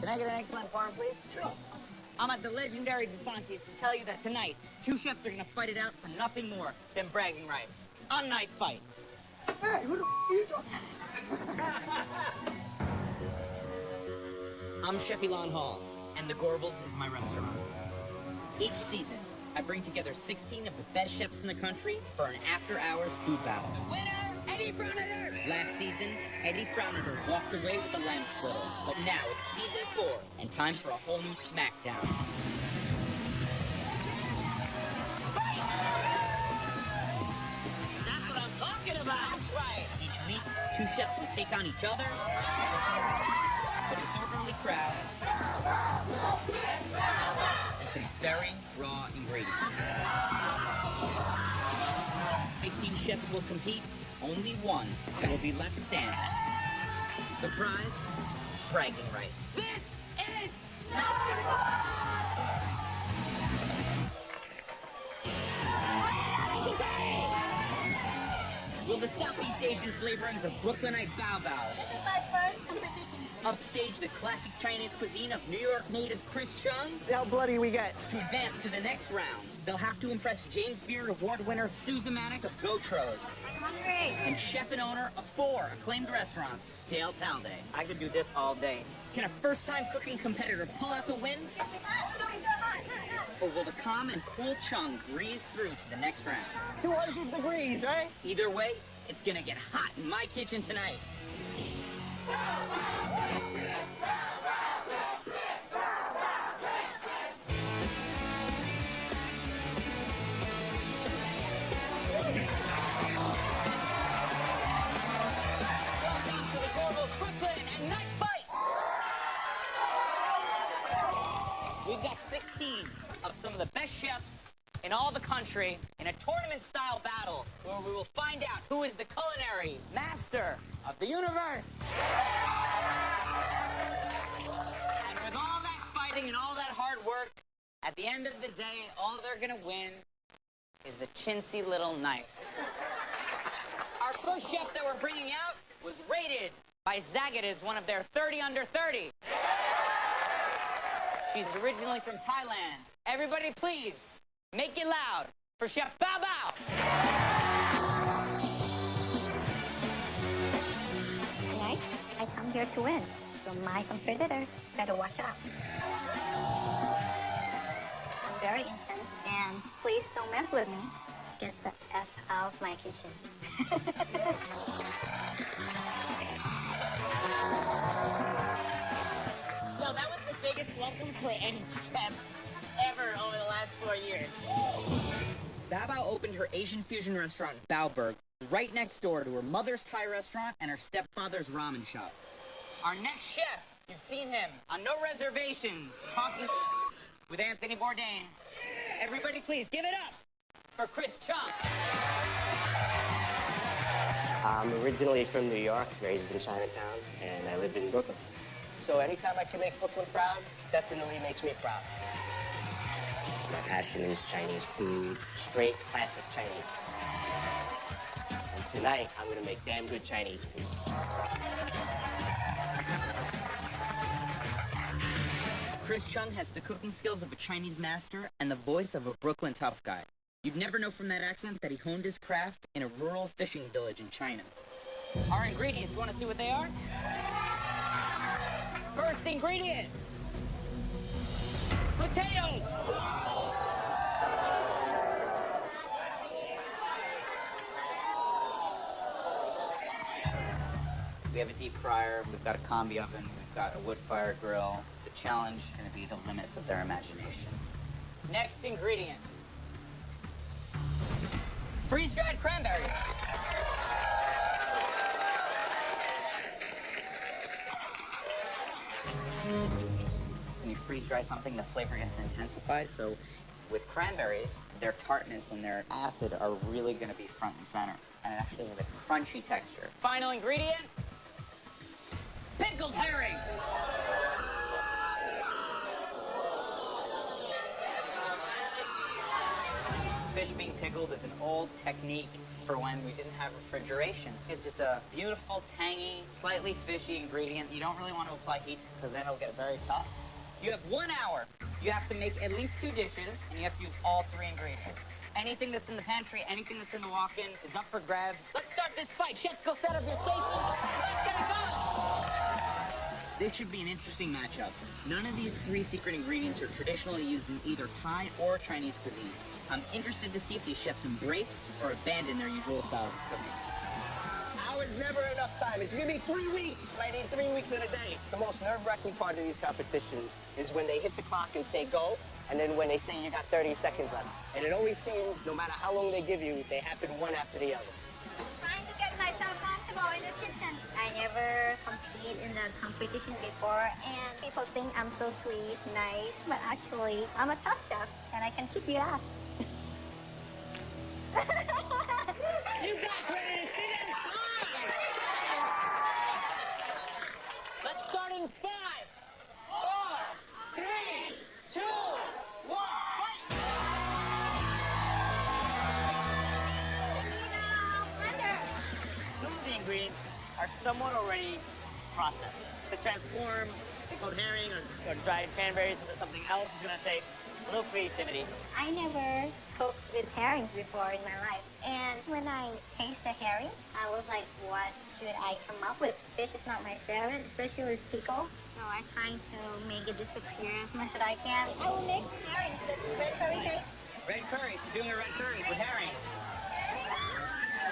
Can I get an eggplant parm, please? Sure. I'm at the legendary DeFonte's to tell you that tonight, two chefs are gonna fight it out for nothing more than bragging rights. On Night Fight. Hey, who the are you talking? I'm Chef Elon Hall, and the Gorbals is my restaurant. Each season, I bring together 16 of the best chefs in the country for an after-hours food battle. The winner, Eddie Brownader! Last season, Eddie Brownader walked away with the lamb splitter. But now it's season 4, and time for a whole new smackdown. That's what I'm talking about! That's right! Each week, two chefs will take on each other. A disorderly crowd. And some very raw ingredients. 16 chefs will compete. Only one will be left standing. The prize, bragging rights. This is Will the Southeast Asian flavorings of Brooklynite Bao Bao This is my first competition. upstage the classic Chinese cuisine of New York native Chris Chung? See how bloody we get. To advance to the next round, they'll have to impress James Beard Award winner Susan Manick of Gotros I'm hungry. and chef and owner of 4 acclaimed restaurants, Dale Talday. I could do this all day. Can a first-time cooking competitor pull out the win? It's going so hot. Or will the calm and cool Chung breeze through to the next round? 200 degrees, right? Either way, it's gonna get hot in my kitchen tonight. Welcome to the Gorbals Brooklyn and Night Fight! We've got 16 of some of the best chefs in all the country in a tournament-style battle where we will find out who is the culinary master of the universe. And with all that fighting and all that hard work, at the end of the day, all they're gonna win is a chintzy little knife. Our first chef that we're bringing out was rated by Zagat as one of their 30 under 30. She's originally from Thailand. Everybody please, make it loud for Chef Bao Bao. Tonight, I come here to win. So my competitor better watch out. I'm very intense and please don't mess with me. Get the F out of my kitchen. So that was the biggest welcome for any chef ever over the last 4 years. Bao Bao opened her Asian fusion restaurant, Baoburg, right next door to her mother's Thai restaurant and her stepfather's ramen shop. Our next chef, you've seen him on No Reservations, talking with Anthony Bourdain. Everybody please give it up for Chris Chung. I'm originally from New York, raised in Chinatown, and I live in Brooklyn. So anytime I can make Brooklyn proud, definitely makes me proud. My passion is Chinese food, straight classic Chinese. And tonight, I'm gonna make damn good Chinese food. Chris Chung has the cooking skills of a Chinese master and the voice of a Brooklyn tough guy. You'd never know from that accent that he honed his craft in a rural fishing village in China. Our ingredients, want to see what they are? First ingredient, potatoes. We have a deep fryer, we've got a combi oven, we've got a wood-fired grill. The challenge is going to be the limits of their imagination. Next ingredient, freeze-dried cranberries. When you freeze-dry something, the flavor gets intensified. So with cranberries, their tartness and their acid are really going to be front and center. And it actually has a crunchy texture. Final ingredient, pickled herring. fish being pickled is an old technique for when we didn't have refrigeration. It's just a beautiful, tangy, slightly fishy ingredient. You don't really want to apply heat because then it'll get very tough. You have 1 hour. You have to make at least 2 dishes, and you have to use all 3 ingredients. Anything that's in the pantry, anything that's in the walk-in is up for grabs. Let's start this fight. Chefs, go set up your stations. Let's get it going. This should be an interesting matchup. None of these 3 secret ingredients are traditionally used in either Thai or Chinese cuisine. I'm interested to see if these chefs embrace or abandon their usual styles of cooking. Hours never enough time. If you give me 3 weeks, I need 3 weeks in a day. The most nerve-wracking part of these competitions is when they hit the clock and say go, and then when they say you got 30 seconds left. And it always seems, no matter how long they give you, they happen one after the other. Trying to get myself comfortable in the kitchen. I never compete in the competition before, and people think I'm so sweet, nice, but actually, I'm a tough chef, and I can kick you out. You got Brandon. Let's start in 5, 4, 3, 2, 1, fight! Some of the ingredients are somewhat already processed. To transform pickled herring or dried cranberries into something else is going to take a little creativity. I never cooked with herring before in my life. And when I taste the herring, I was like, what should I come up with? Fish is not my favorite, especially with pickle. So I'm trying to make it disappear as much as I can. I will make some herring with red curry taste. Red curry, she's doing a red curry with herring.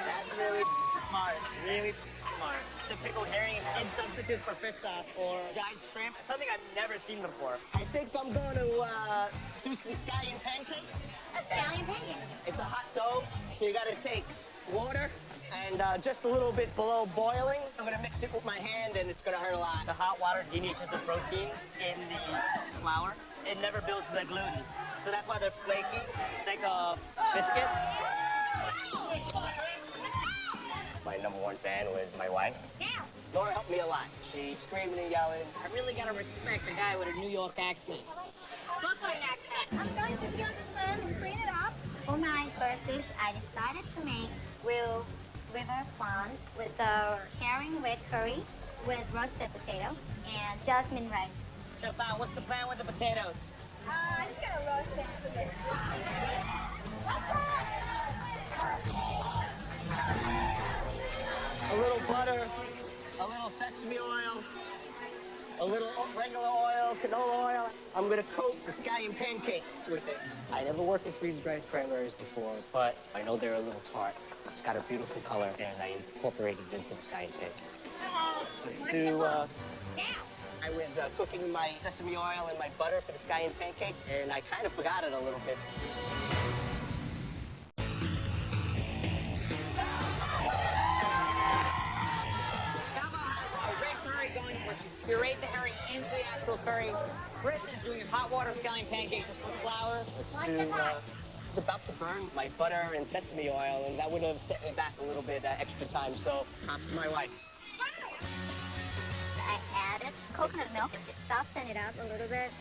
That's really smart, really smart. The pickled herring in substitute for fish sauce or dried shrimp, something I've never seen before. I think I'm going to do some scallion pancakes. Scallion pancakes. It's a hot dough, so you got to take water and just a little bit below boiling. I'm going to mix it with my hand, and it's going to hurt a lot. The hot water denatures the proteins in the flour. It never builds the gluten, so that's why they're flaky, like a biscuit. My #1 fan was my wife. Yeah. Laura helped me a lot. She's screaming and yelling. I really gotta respect a guy with a New York accent. Brooklyn accent. I'm going to peel the shrimp and clean it up. For my first dish, I decided to make grilled river prawns with the herring red curry with roasted potato and jasmine rice. Chef Bao, what's the plan with the potatoes? I'm just gonna roast it. A little butter, a little sesame oil, a little regular oil, canola oil. I'm gonna coat the scallion pancakes with it. I never worked with freeze-dried cranberries before, but I know they're a little tart. It's got a beautiful color, and I incorporated it into the scallion pancake. Let's do, I was cooking my sesame oil and my butter for the scallion pancake, and I kind of forgot it a little bit. Puree the herring into the actual curry. Chris is doing a hot water scallion pancake just with flour. Let's do, it's about to burn my butter and sesame oil, and that would have set me back a little bit extra time, so props to my wife. I added coconut milk, soften it up a little bit.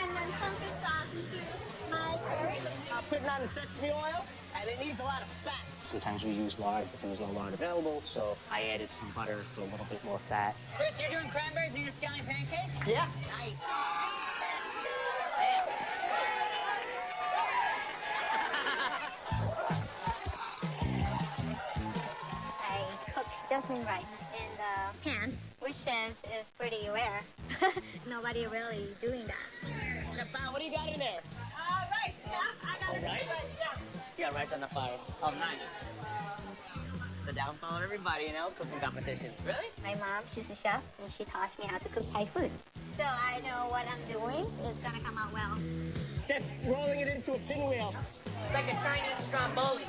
And then put the sauce into my curry. Putting on the sesame oil, and it needs a lot of fat. Sometimes we use lard, but there was no lard available, so I added some butter for a little bit more fat. Chris, you're doing cranberries in your scallion pancake? Yeah. Nice. I cook jasmine rice in the pan, which is pretty rare. Nobody really doing that. Chef Bao, what do you got in there? Rice, yeah. I got rice? Yeah. You got rice on the fire. Oh, nice. The downfall of everybody, you know, cooking competitions. Really? My mom, she's a chef, and she taught me how to cook Thai food. So I know what I'm doing is gonna come out well. Just rolling it into a pinwheel. It's like a Chinese stromboli.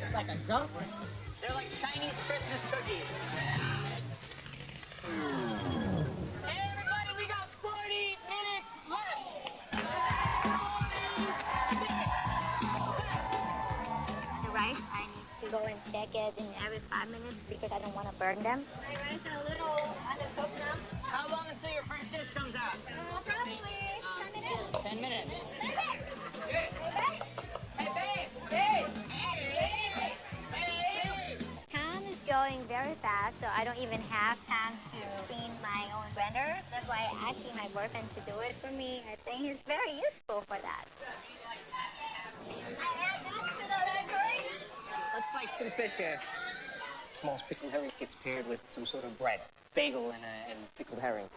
It's like a dumpling. They're like Chinese Christmas cookies. Hey, everybody, we got 40 minutes left. The rice, I need to go and check it in every 5 minutes because I don't want to burn them. My rice are a little undercooked now. How long until your first dish comes out? Probably 10 minutes. 10 minutes. Okay. so I don't even have time to clean my own blender. That's why I asked my boyfriend to do it for me. I think he's very useful for that. Let's slice some fish here. Small pickled herring gets paired with some sort of bread. Bagel and pickled herring.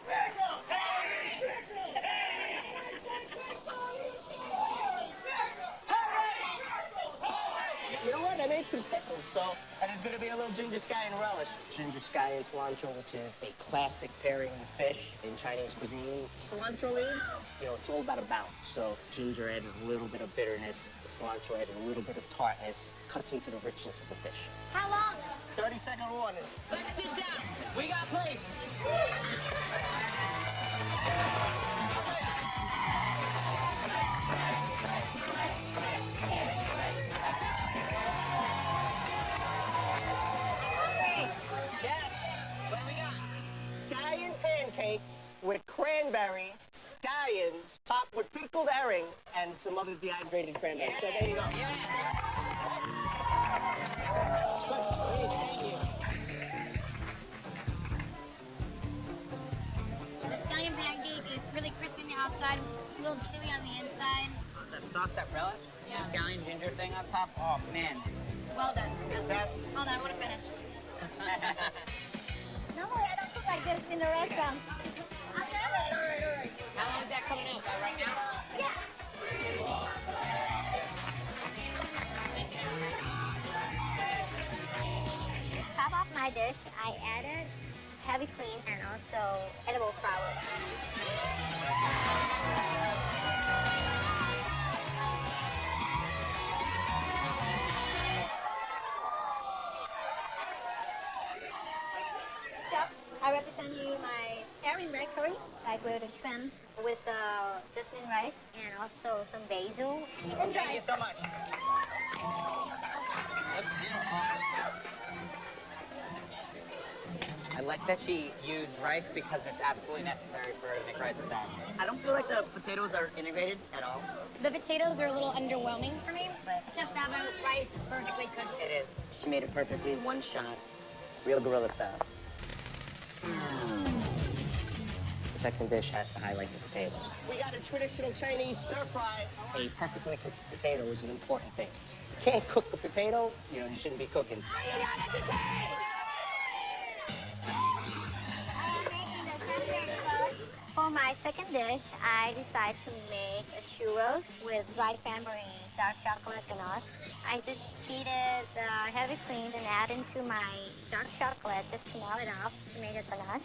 You know what? I made some pickles, and there's going to be a little ginger scallion relish. Ginger scallion cilantro, which is a classic pairing with fish in Chinese cuisine. Cilantro leaves, it's all about a balance. So ginger added a little bit of bitterness, cilantro added a little bit of tartness, cuts into the richness of the fish. How long? 30-second warning. Let's sit down. We got plates. Scallion pancakes with cranberry, scallions, topped with pickled herring, and some other dehydrated cranberry. So there you go. The scallion pancake is really crispy on the outside, a little chewy on the inside. That sauce, that relish, scallion ginger thing on top. Oh, man. Well done. Success. Hold on, I want to finish. Normally I don't cook like this in the restaurant. I'm nervous. How long is that coming out? About right now? Yeah. Top off my dish, I added heavy cream and also edible flowers. I represent you my herring red curry. I grilled the shrimps with jasmine rice and also some basil. Thank you so much. Looks beautiful. I like that she used rice because it's absolutely necessary for her to make rice and that. I don't feel like the potatoes are integrated at all. The potatoes are a little underwhelming for me, but Chef Dabo's rice is perfectly cooked. It is. She made it perfectly, one shot. Real gorilla style. The second dish has to highlight the potatoes. We got a traditional Chinese stir fry. A perfectly cooked potato is an important thing. You can't cook a potato, you shouldn't be cooking. For my second dish, I decided to make a churros with dried cranberry dark chocolate ganache. I just heated the heavy cream and add into my dark chocolate just to melt it off to make a ganache.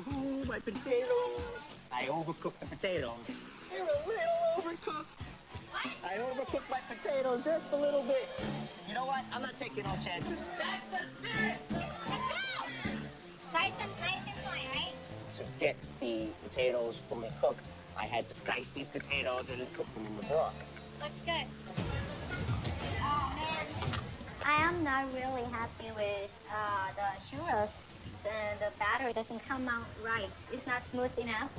Ooh, my potatoes. I overcooked the potatoes. They're a little overcooked. I overcooked my potatoes just a little bit. You know what? I'm not taking no chances. That's the spirit. Let's go! Nice and fine, right? To get the potatoes fully cooked, I had to dice these potatoes and cook them in the broth. Looks good. Oh, man. I am not really happy with the churros. The batter doesn't come out right. It's not smooth enough.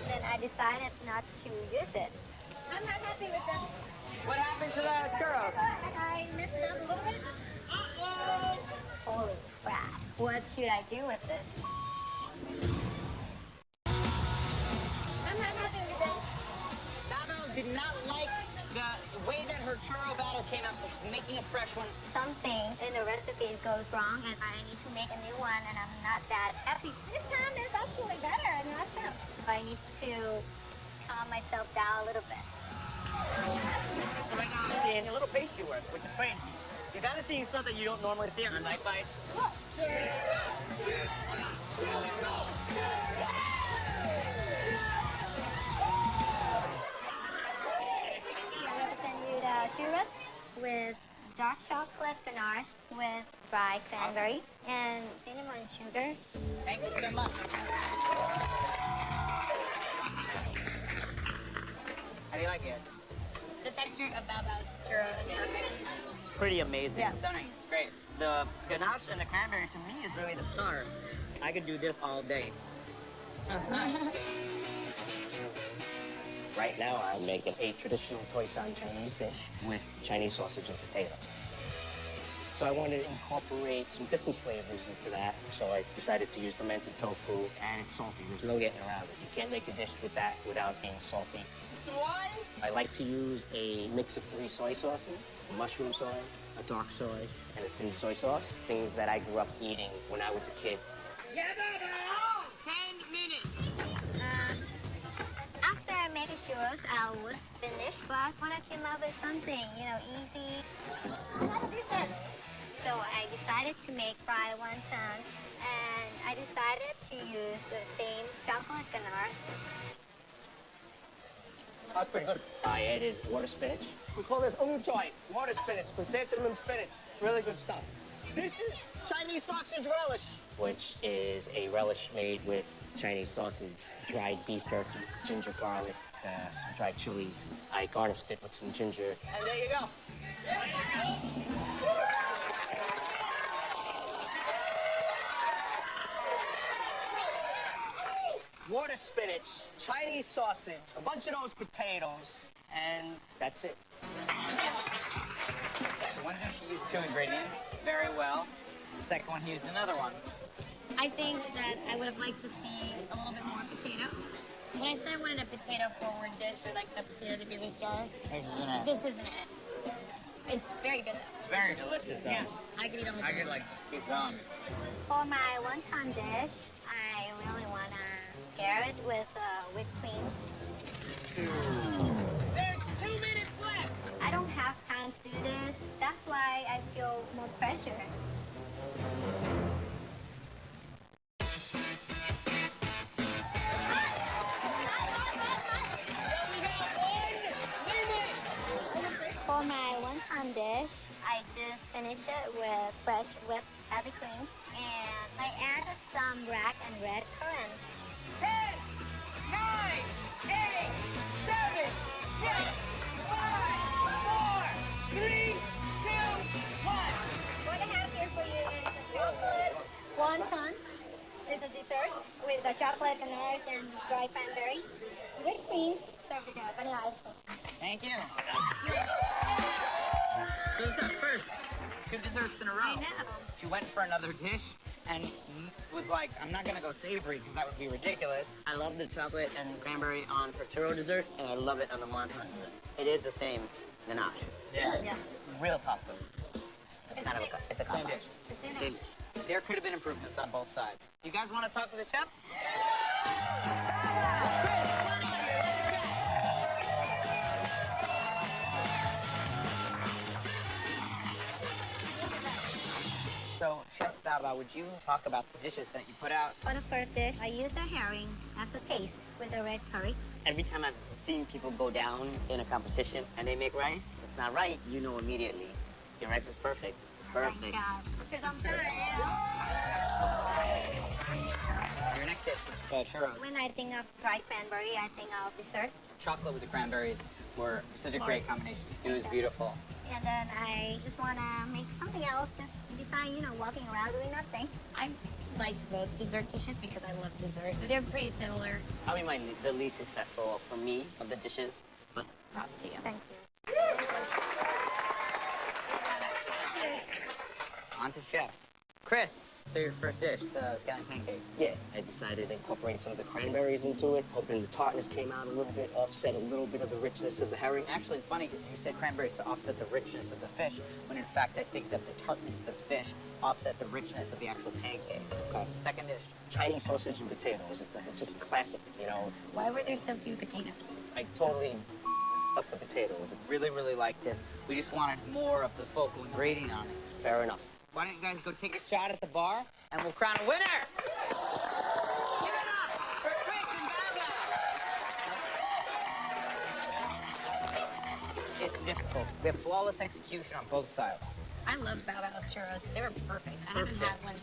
Then I decided not to use it. I'm not happy with this. What happened to the churros? I messed it up a little bit. Holy crap. What should I do with this? I'm not happy with this. Dabo did not like the way that her churro batter came out, so she's making a fresh one. Something in the recipes goes wrong and I need to make a new one and I'm not that happy. This time is actually better than last time. I need to calm myself down a little bit. So right now I'm seeing a little pastry work, which is strange. You're kind of seeing stuff that you don't normally see on Night Bite. I represent you the churros with dark chocolate ganache with dried cranberry and cinnamon sugar. Thank you so much. How do you like it? The texture of Baobao's churro is perfect. Pretty amazing. Yeah, stunning. It's great. The ganache and the cranberry to me is really the star. I could do this all day. Right now, I'm making a traditional Toisan Chinese dish with Chinese sausage and potatoes. So I wanted to incorporate some different flavors into that. So I decided to use fermented tofu, and it's salty. There's no getting around it. You can't make a dish with that without being salty. Some wine? I like to use a mix of 3 soy sauces: mushroom soy, a dark soy, and a thin soy sauce. Things that I grew up eating when I was a kid. 10 minutes. After I made the churros, I was finished, but I want to come up with something, easy. Another dessert. So I decided to make fried wonton, and I decided to use the same chocolate ganache. That's pretty good. I added water spinach. We call this choy, water spinach, chrysanthemum spinach. It's really good stuff. This is Chinese sausage relish. Which is a relish made with Chinese sausage, dried beef jerky, ginger garlic, some dried chilies. I garnished it with some ginger. And there you go. Water spinach, Chinese sausage, a bunch of those potatoes, and that's it. One dish he used 2 ingredients very well. The second one he used another one. I think that I would have liked to see a little bit more potato. When I said I wanted a potato-forward dish, or like the potato to be the star, this isn't it. It's very good though. Very delicious, though. Yeah, I could eat all the I could, just keep going. For my wonton dish, I really want to pair it with whipped creams. There's 2 minutes left. I don't have time to do this. That's why I feel more pressure. For my wonton dish, I just finished it with fresh whipped heavy creams, and I added some black and red currants. 10, 9, 8, 7, 6, 5, 4, 3, 2, 1. What I have here for you is a chocolate wonton. It's a dessert with the chocolate ganache and dried cranberry. With creams, served with vanilla ice cream. Thank you. So this is our first 2 desserts in a row. I know. She went for another dish and was like, I'm not gonna go savory because that would be ridiculous. I love the chocolate and cranberry on for churro dessert, and I love it on the wonton. It is the same ganache. Yeah. Real tough though. It's kind of a Same combo. dish. Finish. There could have been improvements on both sides. You guys want to talk to the chefs? So, Chef Baba, would you talk about the dishes that you put out? For the first dish, I used a herring as a taste with the red curry. Every time I've seen people go down in a competition and they make rice, it's not right, you know immediately. Your rice is perfect. Perfect. Thank God. Because I'm tired. Your next dish is churros. When I think of dried cranberry, I think of dessert. Chocolate with the cranberries were such a great combination. It was beautiful. And then I just want to make something else, just besides, walking around doing nothing. I liked both dessert dishes because I love dessert. They're pretty similar. Probably the least successful for me of the dishes, but props to you. Thank you. On to Chef. Chris, so your first dish, the scallion pancake. Yeah, I decided to incorporate some of the cranberries into it, hoping the tartness came out a little bit, offset a little bit of the richness of the herring. Actually, it's funny because you said cranberries to offset the richness of the fish, when in fact I think that the tartness of the fish offset the richness of the actual pancake. Okay. Second dish. Chinese sausage and potatoes. It's just classic, Why were there so few potatoes? I totally up the potatoes. Really, really liked it. We just wanted more of the focal ingredient on it. Fair enough. Why don't you guys go take a shot at the bar and we'll crown a winner? Give it up for Chris and Baba. It's difficult. We have flawless execution on both sides. I love Bao Bao's churros. They were perfect. I haven't had one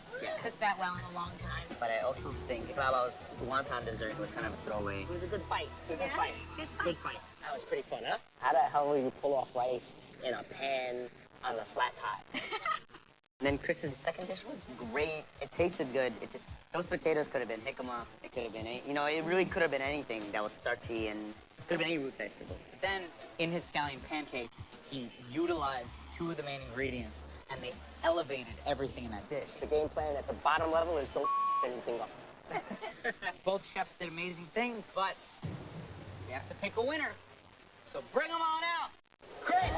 cooked that well in a long time. But I also think Baba's wonton dessert was kind of a throwaway. It was a good fight. It was a good Yeah, fight. good fight. That was pretty fun, huh? How the hell will you pull off rice in a pan on the flat top? And then Chris's second dish was great. It tasted good. Those potatoes could have been jicama. It could have been, it really could have been anything that was starchy and Could have been any root vegetable. But then, in his scallion pancake, he utilized two of the main ingredients, and they elevated everything in that dish. The game plan at the bottom level is don't anything up. Both chefs did amazing things, but we have to pick a winner. So bring them on out. Chris,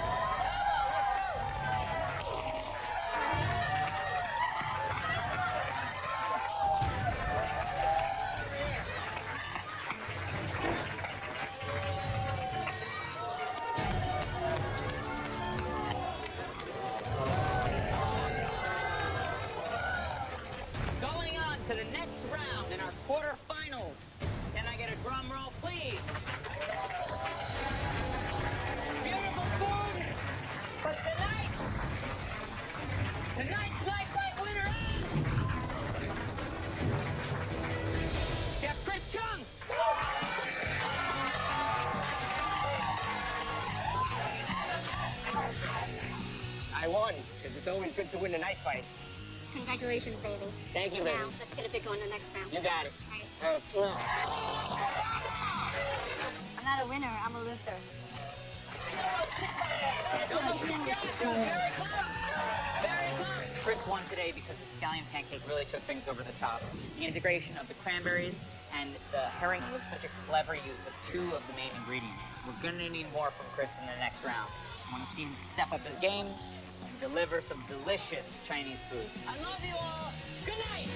going on to the next round in our quarterfinals. Can I get a drum roll, please? Beautiful food, but tonight's night fight winner is Chef Chris Chung. I won, because it's always good to win a knife fight. Congratulations, baby. Thank you, baby. Now, let's get a big one in the next round. You got it. Right. I'm not a winner, I'm a loser. Chris won today because the scallion pancake really took things over the top. The integration of the cranberries and the herring was such a clever use of two of the main ingredients. We're gonna need more from Chris in the next round. I wanna see him step up his game and deliver some delicious Chinese food. I love you all. Good night.